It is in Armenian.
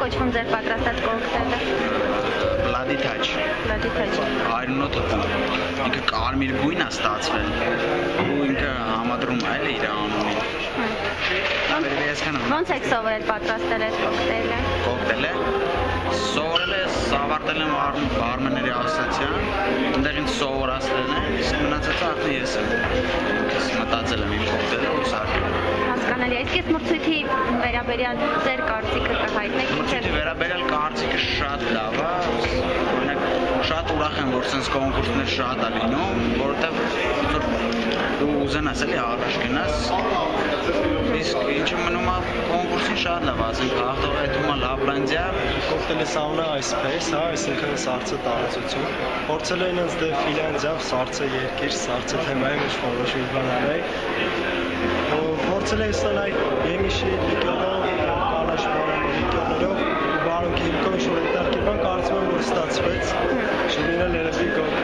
կոչվում ձեր պատրաստած կոկտեյլը։ Bloody Touch։ Bloody Touch։ Այրունո թթու։ Ինքը կարմիր գույն է ստացվել։ Ու ինքը համադրում է իր անունին։ Ոնց եք սովորել պատրաստել այդ կոկտեյլը։ Կոկտեյլը սովորել է ավարտել եմ բարմենների ասոցիացիան, այնտեղ ինձ սովորացրել են, իսկ մնացածը արդեն ես եմ մտածել եմ իմ կոկտեյլը ու սարքել։ Հասկանալի, իսկ այս մրցույթի վերաբերյալ ձեր կարծիքը կհայտնեք։ Մրցույթի վերաբերյալ կարծիքը շատ լավ է, օրինակ շատ ուրախ եմ, որ sense կոնկուրսներ շատ է լինում, որովհետև դու ուզենաս էլի առաջ գնաս, իսկ ինչը մնում է կոնկուրսին շատ լավ, ասենք հաղթողը Լաբլանդիա, կոկտեյլի սաունը այսպես, հա, այսինքն սառցը տարածություն։ Փորձել են ինձ դե Ֆինլանդիա, սառցը երկիր, սառցը թեմայի մեջ որոշել բան անել։ Փորձել եմ ստանալ եմիշի լիկյորով, կանաչ լիկյորներով, բարոնքի հիմքով ինչ-որ հետաքրքիր բան կարծում եմ, որ ստացվեց։ Շուտով երևի կոկտեյլ։